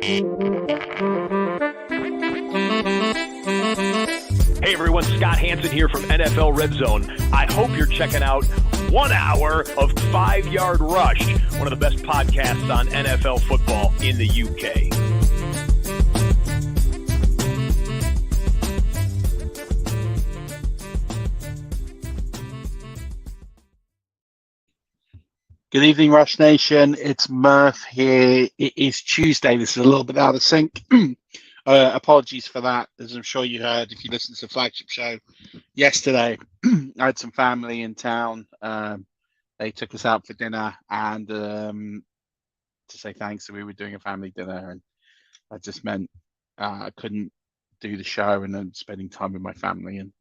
Hey everyone, Scott Hansen here from NFL Red Zone. I hope you're checking out 1 hour of 5-Yard Rush, one of the best podcasts on NFL football in the UK. Good evening, Rush Nation. It's Murf here. It is Tuesday. This is a little bit out of sync. Apologies for that. As I'm sure you heard, if you listened to the flagship show yesterday, I had some family in town. They took us out for dinner and to say thanks. So we were doing a family dinner, and that just meant I couldn't do the show and then spending time with my family. And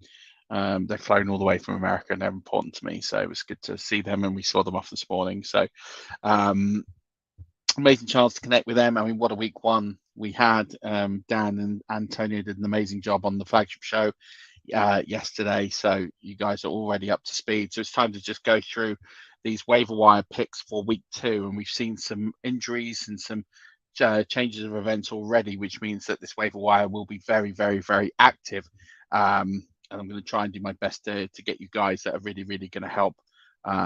they're flown all the way from America and they're important to me. So it was good to see them, and we saw them off this morning. So amazing chance to connect with them. I mean, what a week one we had. Dan and Antonio did an amazing job on the flagship show yesterday. So you guys are already up to speed. So it's time to just go through these waiver wire picks for week 2. And we've seen some injuries and some changes of events already, which means that this waiver wire will be very, very, very active. And I'm going to try and do my best to get you guys that are really, really going to help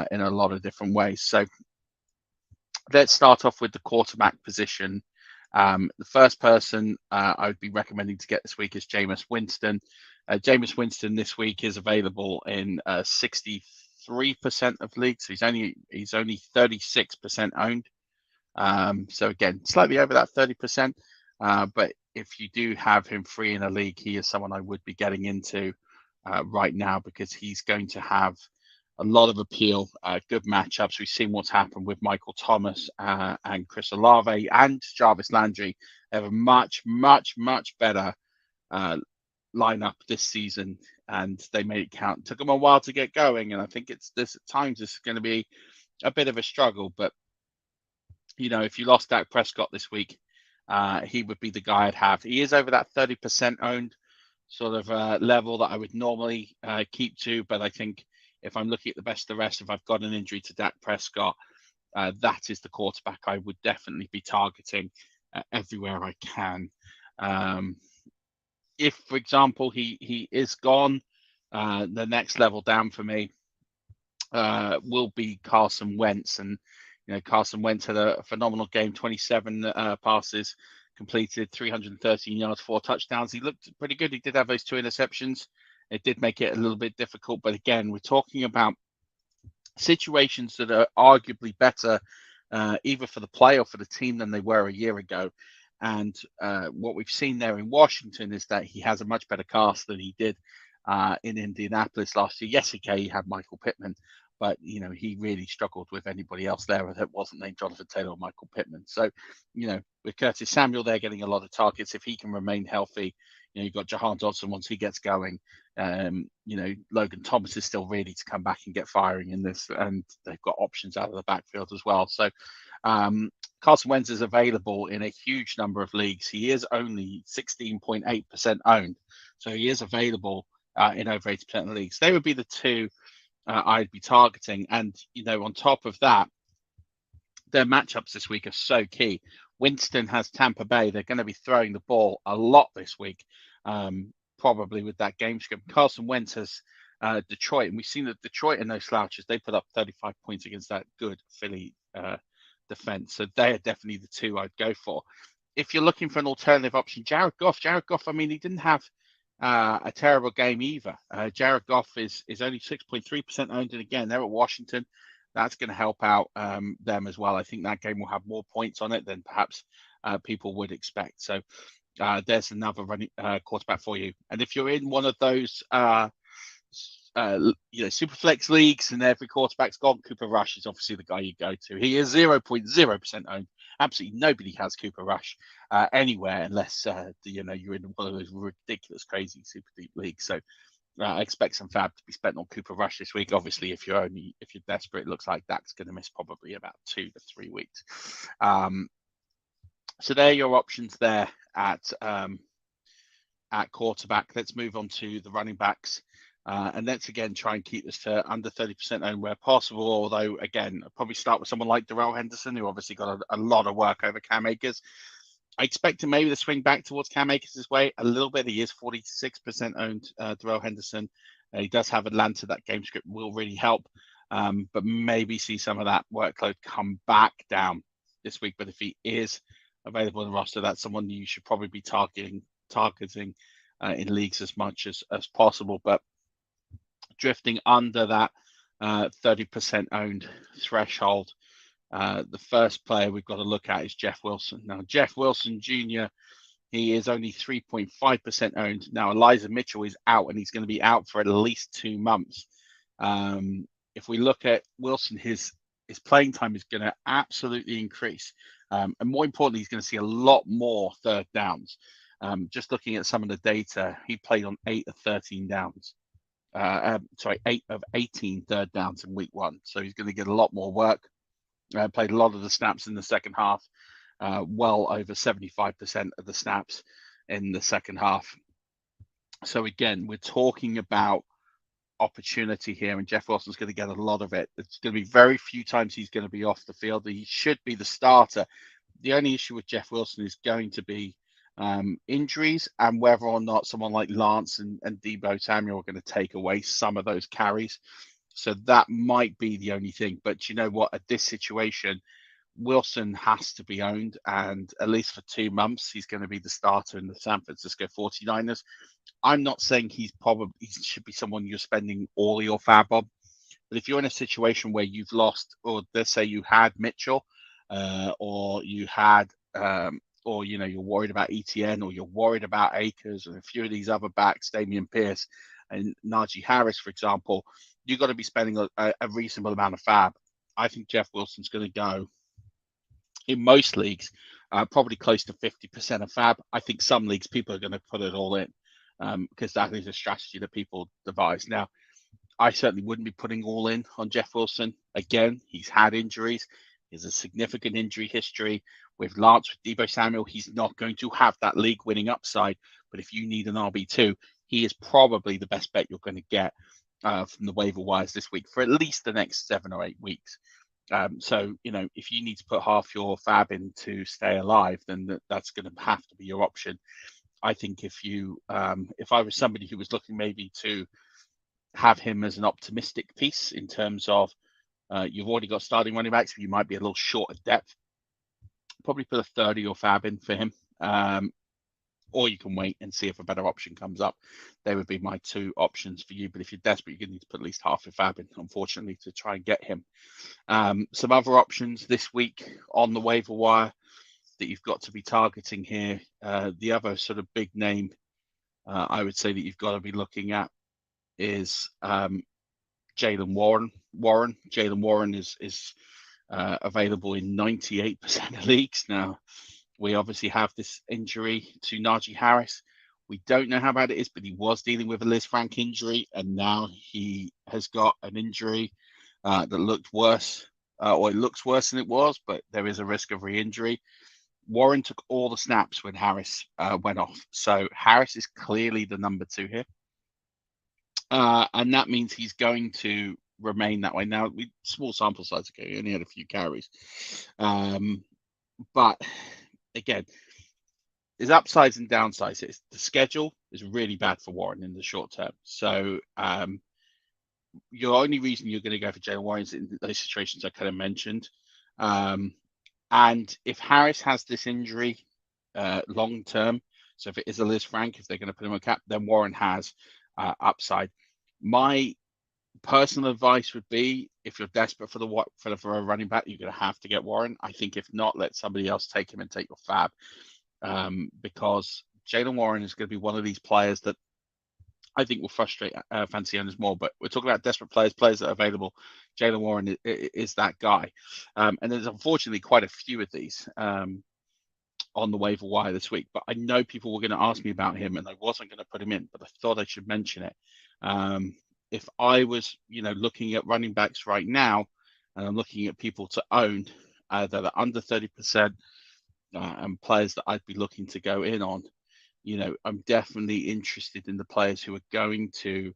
in a lot of different ways. So let's start off with the quarterback position. The first person I would be recommending to get this week is Jameis Winston. Jameis Winston this week is available in 63% of leagues. So he's only 36% owned. So again, slightly over that 30%. But if you do have him free in a league, he is someone I would be getting into right now, because he's going to have a lot of appeal, good matchups. We've seen what's happened with Michael Thomas and Chris Olave and Jarvis Landry. They have a much, much, much better lineup this season, and they made it count. It took them a while to get going, and I think at times it's going to be a bit of a struggle. But you know, if you lost Dak Prescott this week, he would be the guy I'd have. He is over that 30% owned sort of level that I would normally keep to, but I think if I'm looking at the best of the rest, if I've got an injury to Dak Prescott, that is the quarterback I would definitely be targeting everywhere I can. If, for example, he is gone, the next level down for me will be Carson Wentz. And you know, Carson Wentz had a phenomenal game, 27 passes completed, 313 yards, 4 touchdowns. He looked pretty good. He did have those 2 interceptions. It did make it a little bit difficult. But again, we're talking about situations that are arguably better, either for the play or for the team, than they were a year ago. And what we've seen there in Washington is that he has a much better cast than he did in Indianapolis last year. Yes, okay, he had Michael Pittman, but you know, he really struggled with anybody else there that wasn't named Jonathan Taylor or Michael Pittman. So, you know, with Curtis Samuel there getting a lot of targets, if he can remain healthy, you know, you've got Jahan Dodson once he gets going. You know, Logan Thomas is still ready to come back and get firing in this, and they've got options out of the backfield as well. So Carson Wentz is available in a huge number of leagues. He is only 16.8% owned, so he is available in over 80% of leagues. They would be the 2 I'd be targeting. And, you know, on top of that, their matchups this week are so key. Winston has Tampa Bay. They're going to be throwing the ball a lot this week, probably with that game script. Carson Wentz has Detroit, and we've seen that Detroit in those slouches, they put up 35 points against that good Philly defense. So they are definitely the 2 I'd go for. If you're looking for an alternative option, Jared Goff, I mean, he didn't have a terrible game either. Jared Goff is only 6.3% owned, and again, they're at Washington. That's going to help out them as well. I think that game will have more points on it than perhaps people would expect. So there's another running quarterback for you. And if you're in one of those you know, super flex leagues and every quarterback's gone, Cooper Rush is obviously the guy you go to. He is 0.0% owned. Absolutely nobody has Cooper Rush anywhere unless you know, you're in one of those ridiculous, crazy super deep leagues. So I expect some fab to be spent on Cooper Rush this week. Obviously, if you're desperate, it looks like Dak's going to miss probably about 2 to 3 weeks. So there are your options there at quarterback. Let's move on to the running backs. And let's again try and keep this to under 30% owned where possible. Although, again, I'll probably start with someone like Darrell Henderson, who obviously got a lot of work over Cam Akers. I expect him maybe to swing back towards Cam Akers' way a little bit. He is 46% owned, Darrell Henderson. He does have Atlanta. That game script will really help, but maybe see some of that workload come back down this week. But if he is available in the roster, that's someone you should probably be targeting in leagues as much as possible. But drifting under that 30% owned threshold, the first player we've got to look at is Jeff Wilson. Now, Jeff Wilson Jr., he is only 3.5% owned. Now, Elijah Mitchell is out, and he's going to be out for at least 2 months. If we look at Wilson, his playing time is going to absolutely increase. And more importantly, he's going to see a lot more third downs. Just looking at some of the data, he played on 8 of 13 downs. 8 of 18 third downs in week 1. So he's going to get a lot more work. Played a lot of the snaps in the second half, well over 75% of the snaps in the second half. So again, we're talking about opportunity here, and Jeff Wilson's going to get a lot of it. It's going to be very few times he's going to be off the field. He should be the starter. The only issue with Jeff Wilson is going to be injuries, and whether or not someone like Lance and Deebo Samuel are going to take away some of those carries. So that might be the only thing. But you know what? At this situation, Wilson has to be owned, and at least for 2 months, he's going to be the starter in the San Francisco 49ers. I'm not saying he should be someone you're spending all your fab on, but if you're in a situation where you've lost, or let's say you had Mitchell, or you had, or you're worried about ETN, or you're worried about Akers, and a few of these other backs, Damian Pierce and Najee Harris, for example, you've got to be spending a reasonable amount of fab. I think Jeff Wilson's going to go in most leagues, probably close to 50% of fab. I think some leagues people are going to put it all in because that is a strategy that people devise. Now, I certainly wouldn't be putting all in on Jeff Wilson. Again, he's had injuries. He has a significant injury history with Lance, with Deebo Samuel. He's not going to have that league-winning upside. But if you need an RB2, he is probably the best bet you're going to get from the waiver wires this week for at least the next 7 or 8 weeks. So, if you need to put half your fab in to stay alive, then that's going to have to be your option. I think if I was somebody who was looking maybe to have him as an optimistic piece in terms of you've already got starting running backs, but you might be a little short of depth, probably put a 30 or fab in for him. Or you can wait and see if a better option comes up. They would be my 2 options for you. But if you're desperate, you're going to need to put at least half your fab in, unfortunately, to try and get him. Some other options this week on the waiver wire that you've got to be targeting here. The other sort of big name I would say that you've got to be looking at is Jaylen Warren. Jaylen Warren is available in 98% of leagues now. We obviously have this injury to Najee Harris. We don't know how bad it is, but he was dealing with a Liz Frank injury, and now he has got an injury that looked worse, or it looks worse than it was, but there is a risk of re-injury. Warren took all the snaps when Harris went off. So Harris is clearly the number 2 here. And that means he's going to remain that way. Now, small sample size, okay, he only had a few carries. But again, there's upsides and downsides. The schedule is really bad for Warren in the short term. So your only reason you're going to go for Jaylen Warren is in those situations I kind of mentioned. And if Harris has this injury long term, so if it is a Liz Frank, if they're going to put him on cap, then Warren has upside. My personal advice would be, if you're desperate for a running back, you're going to have to get Warren. I think if not, let somebody else take him and take your fab, because Jaylen Warren is going to be one of these players that I think will frustrate fantasy owners more. But we're talking about desperate players that are available. Jaylen Warren is that guy, and there's unfortunately quite a few of these on the waiver wire this week. But I know people were going to ask me about him, and I wasn't going to put him in, but I thought I should mention it. If I was, looking at running backs right now, and I'm looking at people to own that are under 30%, and players that I'd be looking to go in on, I'm definitely interested in the players who are going to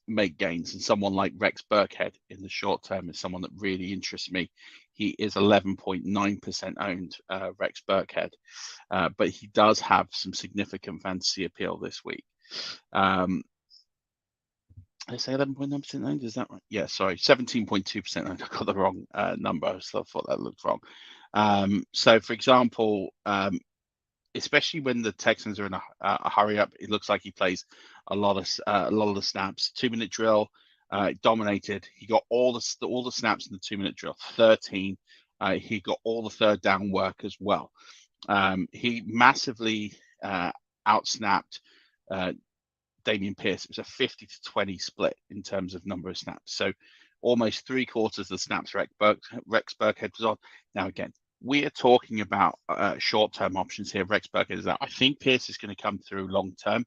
make gains. And someone like Rex Burkhead in the short term is someone that really interests me. he is 11.9% owned, Rex Burkhead. But he does have some significant fantasy appeal this week. I say 11.9% owned, is that right? Yeah, sorry, 17.2% owned. I got the wrong number, so I thought that looked wrong. So, for example, especially when the Texans are in a hurry up, it looks like he plays a lot of the snaps. 2-minute drill, dominated. He got all the snaps in the 2-minute drill. 13. He got all the third down work as well. He massively outsnapped Dameon Pierce. It was a 50-20 split in terms of number of snaps. So almost 3/4 of the snaps Rex Burkhead was on. Now, again, we are talking about short-term options here. Rex Burkhead is out. I think Pierce is going to come through long-term.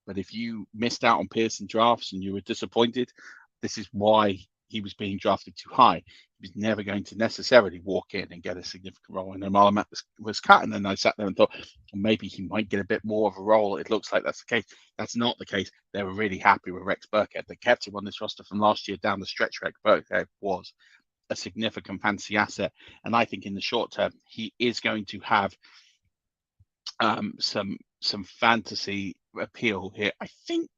But if you missed out on Pierce in drafts and you were disappointed, this is why he was being drafted too high. He was never going to necessarily walk in and get a significant role. And Marlon was cut, and then I sat there and thought, well, maybe he might get a bit more of a role. It looks like that's the case. That's not the case. They were really happy with Rex Burkhead. They kept him on this roster from last year down the stretch. Rex Burkhead was a significant fantasy asset, and I think in the short term he is going to have some fantasy appeal here. I think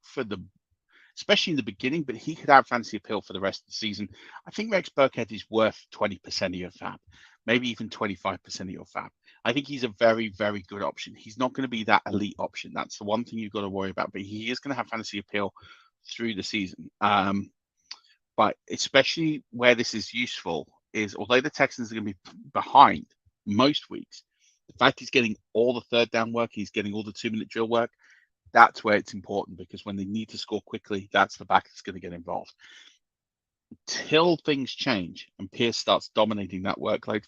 especially in the beginning, but he could have fantasy appeal for the rest of the season. I think Rex Burkhead is worth 20% of your fab, maybe even 25% of your fab. I think he's a very, very good option. He's not going to be that elite option. That's the one thing you've got to worry about, but he is going to have fantasy appeal through the season. But especially where this is useful is, although the Texans are going to be behind most weeks, the fact he's getting all the third down work, he's getting all the 2-minute drill work, that's where it's important, because when they need to score quickly, that's the back that's going to get involved. Till things change and Pierce starts dominating that workload,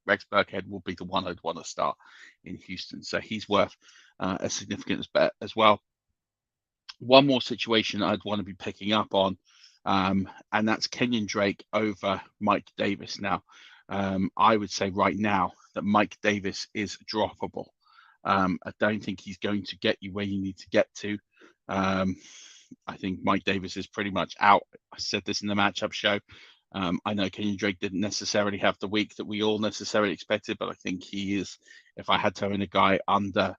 Rex Burkhead will be the one I'd want to start in Houston. So he's worth a significant bet as well. One more situation I'd want to be picking up on, and that's Kenyon Drake over Mike Davis. Now, I would say right now that Mike Davis is droppable. I don't think he's going to get you where you need to get to. I think Mike Davis is pretty much out. I said this in the matchup show. I know Kenyon Drake didn't necessarily have the week that we all necessarily expected, but I think he is, if I had to own a guy under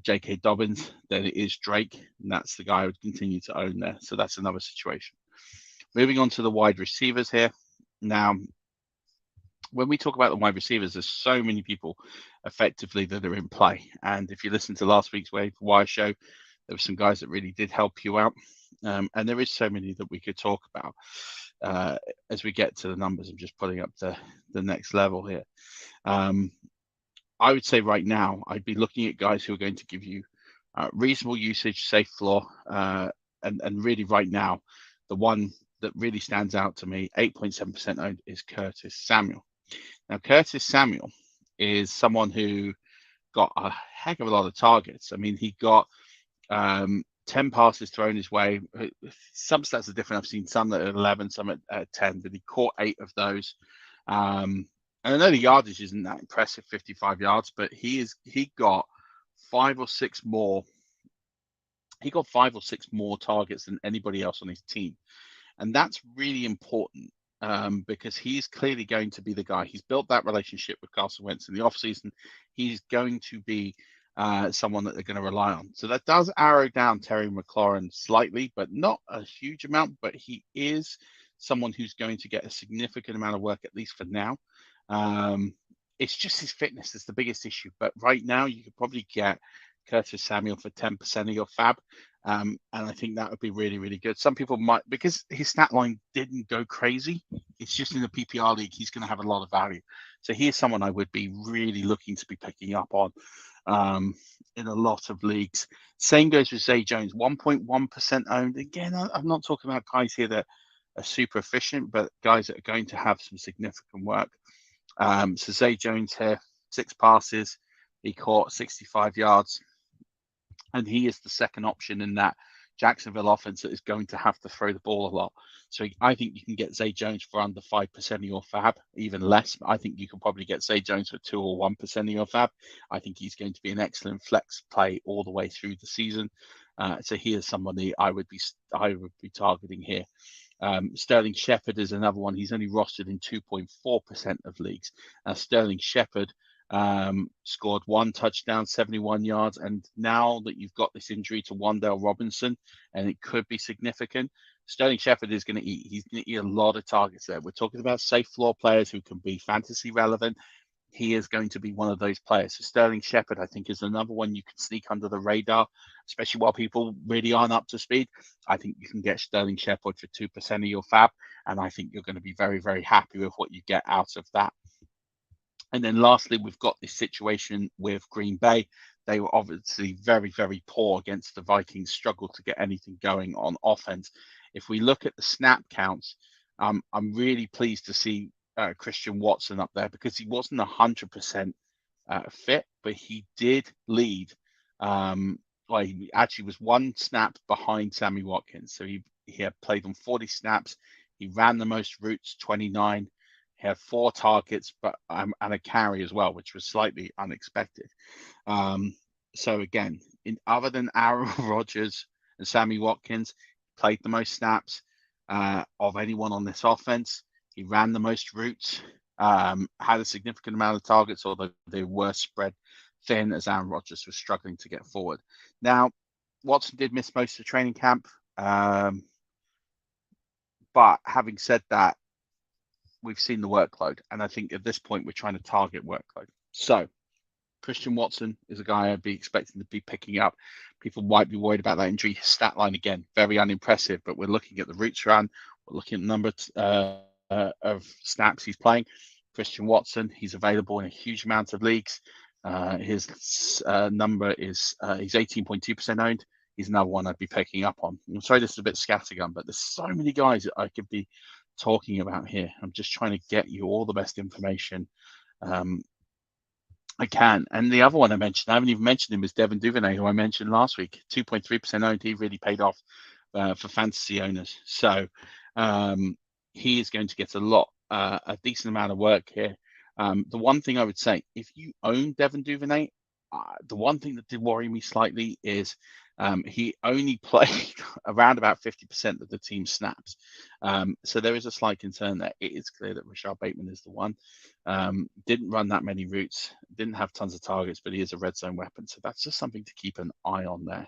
J.K. Dobbins, then it is Drake, and that's the guy I would continue to own there. So that's another situation. Moving on to the wide receivers here. Now, when we talk about the wide receivers, there's so many people effectively that are in play. And if you listen to last week's Waiver Wire show, there were some guys that really did help you out. And there is so many that we could talk about as we get to the numbers. I'm just putting up the next level here. I would say right now, I'd be looking at guys who are going to give you reasonable usage, safe floor. And really right now, the one that really stands out to me, 8.7% owned, is Curtis Samuel. Now, Curtis Samuel is someone who got a heck of a lot of targets. I mean, he got 10 passes thrown his way. Some stats are different. I've seen some that are 11, some at 10, but he caught 8 of those. And I know the yardage isn't that impressive, 55 yards, but he got 5 or 6 more. He got 5 or 6 more targets than anybody else on his team. And that's really important because he's clearly going to be the guy. He's built that relationship with Carson Wentz in the offseason. He's going to be someone that they're going to rely on. So that does arrow down Terry McLaurin slightly, but not a huge amount. But he is someone who's going to get a significant amount of work, at least for now. It's just his fitness that's the biggest issue. But right now, you could probably get Curtis Samuel for 10% of your fab. And I think that would be really, really good. Some people might, because his stat line didn't go crazy, it's just in the PPR league, he's going to have a lot of value. So he's someone I would be really looking to be picking up on in a lot of leagues. Same goes with Zay Jones, 1.1% owned. Again, I'm not talking about guys here that are super efficient, but guys that are going to have some significant work. So Zay Jones here, 6 passes. He caught 65 yards. And he is the second option in that Jacksonville offense that is going to have to throw the ball a lot. So I think you can get Zay Jones for under 5% of your fab, even less. I think you can probably get Zay Jones for 2 or 1% of your fab. I think he's going to be an excellent flex play all the way through the season. So he is somebody I would be targeting here. Sterling Shepard is another one. He's only rostered in 2.4% of leagues. Sterling Shepard scored 1 touchdown, 71 yards. And now that you've got this injury to Wan'Dale Robinson, and it could be significant, Sterling Shepard is going to eat. He's going to eat a lot of targets there. We're talking about safe floor players who can be fantasy relevant. He is going to be one of those players. So Sterling Shepard, I think, is another one you can sneak under the radar, especially while people really aren't up to speed. I think you can get Sterling Shepard for 2% of your fab, and I think you're going to be very, very happy with what you get out of that. And then lastly, we've got this situation with Green Bay. They were obviously very, very poor against the Vikings, struggled to get anything going on offense. If we look at the snap counts, I'm really pleased to see Christian Watson up there, because he wasn't 100% fit, but he did lead. Well, he actually was 1 snap behind Sammy Watkins. So he had played on 40 snaps. He ran the most routes, 29. He had 4 targets, but and a carry as well, which was slightly unexpected. So again, other than Aaron Rodgers and Sammy Watkins, played the most snaps of anyone on this offense. He ran the most routes, had a significant amount of targets, although they were spread thin as Aaron Rodgers was struggling to get forward. Now, Watson did miss most of training camp. But having said that, we've seen the workload. And I think at this point, we're trying to target workload. So Christian Watson is a guy I'd be expecting to be picking up. People might be worried about that injury. His stat line, again, very unimpressive, but we're looking at the routes run. We're looking at the number of snaps he's playing. Christian Watson, he's available in a huge amount of leagues. His number is he's 18.2% owned. He's another one I'd be picking up on. I'm sorry this is a bit scattergun, but there's so many guys that I could be talking about here. I'm just trying to get you all the best information I can. And the other one I mentioned, I haven't even mentioned him, is Devin Duvernay, who I mentioned last week. 2.3% owned. He really paid off for fantasy owners. So he is going to get a decent amount of work here. The one thing I would say, if you own Devin Duvernay, the one thing that did worry me slightly is he only played around about 50% of the team snaps. So there is a slight concern there. It is clear that Rashad Bateman is the one. Didn't run that many routes, didn't have tons of targets, but he is a red zone weapon. So that's just something to keep an eye on there.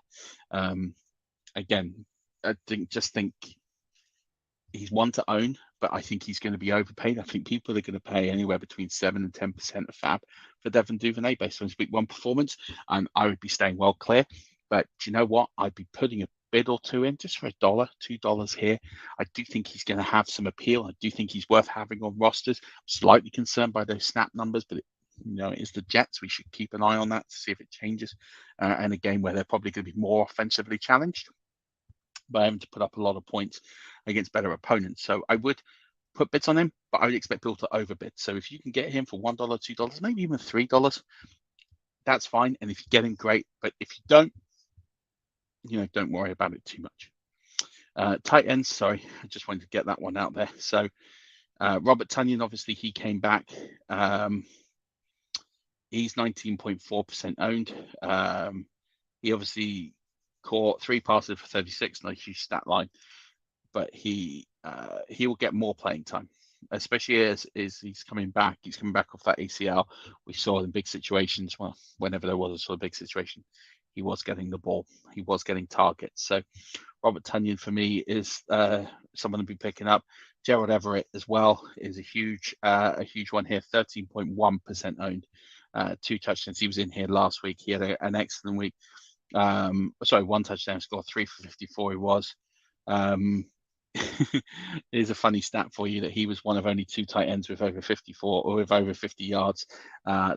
Again, I think he's one to own, but I think he's going to be overpaid. I think people are going to pay anywhere between 7 and 10% of fab for Devin Duvernay based on his week 1 performance. And I would be staying well clear. But do you know what? I'd be putting a bid or two in just for $1, $2 here. I do think he's going to have some appeal. I do think he's worth having on rosters. I'm slightly concerned by those snap numbers, but it is the Jets. We should keep an eye on that to see if it changes. And a game where they're probably going to be more offensively challenged by having to put up a lot of points against better opponents. So I would put bids on him, but I would expect people to overbid. So if you can get him for $1, $2, maybe even $3, that's fine. And if you get him, great. But if you don't worry about it too much. Tight ends, sorry, I just wanted to get that one out there. So Robert Tonyan, obviously, he came back. He's 19.4% owned. He obviously caught 3 passes for 36, no huge stat line, but he will get more playing time, especially as he's coming back. He's coming back off that ACL. We saw in big situations, well, whenever there was a sort of big situation, he was getting the ball. He was getting targets. So Robert Tonyan for me is someone to be picking up. Gerald Everett as well is a huge one here, 13.1% owned, 2 touchdowns. He was in here last week. He had an excellent week. 1 touchdown score, 3 for 54 he was. Here's a funny stat for you that he was one of only 2 tight ends with over 54 or with over 50 yards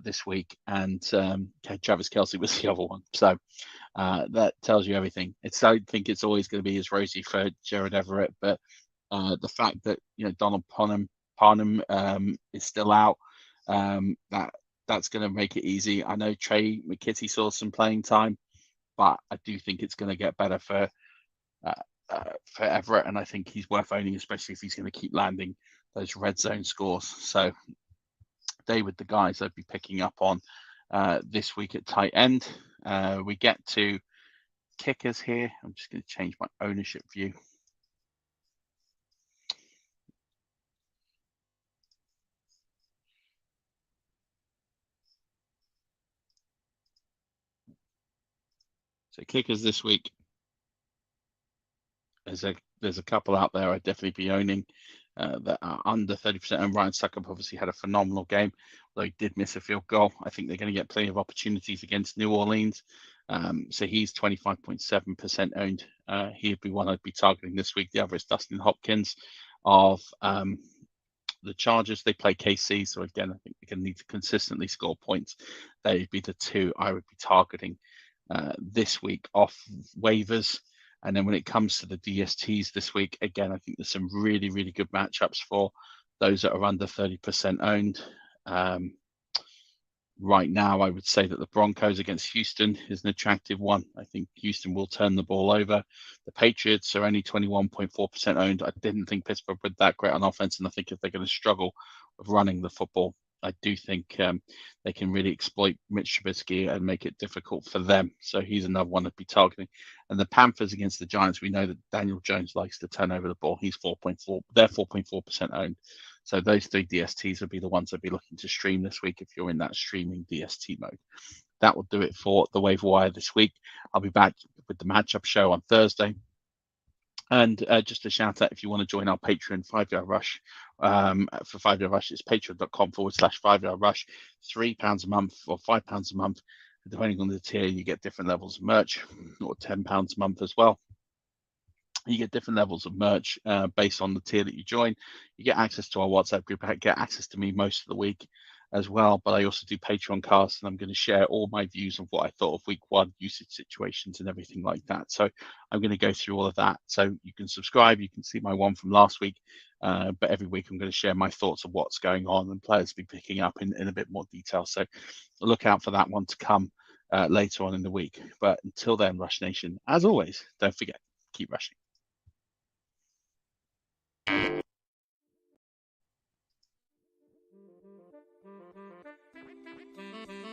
this week, and Travis Kelce was the other one. So that tells you everything. I don't think it's always going to be as rosy for Gerald Everett, but the fact that Donald Parham is still out, that's going to make it easy. I know Trey McKitty saw some playing time, but I do think it's going to get better for Everett, and I think he's worth owning, especially if he's going to keep landing those red zone scores. So they were the guys I'd be picking up on this week at tight end. We get to kickers here. I'm just going to change my ownership view. So kickers this week, there's a couple out there I'd definitely be owning that are under 30%. And Ryan Suckup obviously had a phenomenal game, although he did miss a field goal. I think they're going to get plenty of opportunities against New Orleans. So he's 25.7% owned. He'd be one I'd be targeting this week. The other is Dustin Hopkins of the Chargers. They play KC, so again, I think they're going to need to consistently score points. They'd be the two I would be targeting this week off waivers. And then when it comes to the DSTs this week, again, I think there's some really, really good matchups for those that are under 30% owned. Right now, I would say that the Broncos against Houston is an attractive one. I think Houston will turn the ball over. The Patriots are only 21.4% owned. I didn't think Pittsburgh were that great on offense, and I think if they're going to struggle with running the football, I do think they can really exploit Mitch Trubisky and make it difficult for them. So he's another one I'd be targeting. And the Panthers against the Giants, we know that Daniel Jones likes to turn over the ball. He's 4.4. They're 4.4% owned. So those three DSTs would be the ones I'd be looking to stream this week if you're in that streaming DST mode. That will do it for the waiver wire this week. I'll be back with the matchup show on Thursday. And just a shout out, if you want to join our Patreon 5 Yard Rush, for 5 Yard Rush, it's patreon.com/5 Yard Rush, £3 a month or £5 a month. Depending on the tier, you get different levels of merch, or £10 a month as well. You get different levels of merch based on the tier that you join. You get access to our WhatsApp group, get access to me most of the week as well. But I also do Patreon casts, and I'm going to share all my views of what I thought of week one, usage situations and everything like that. So I'm going to go through all of that. So you can subscribe. You can see my one from last week. But every week I'm going to share my thoughts of what's going on, and players will be picking up in a bit more detail. So look out for that one to come later on in the week. But until then, Rush Nation, as always, don't forget, keep rushing.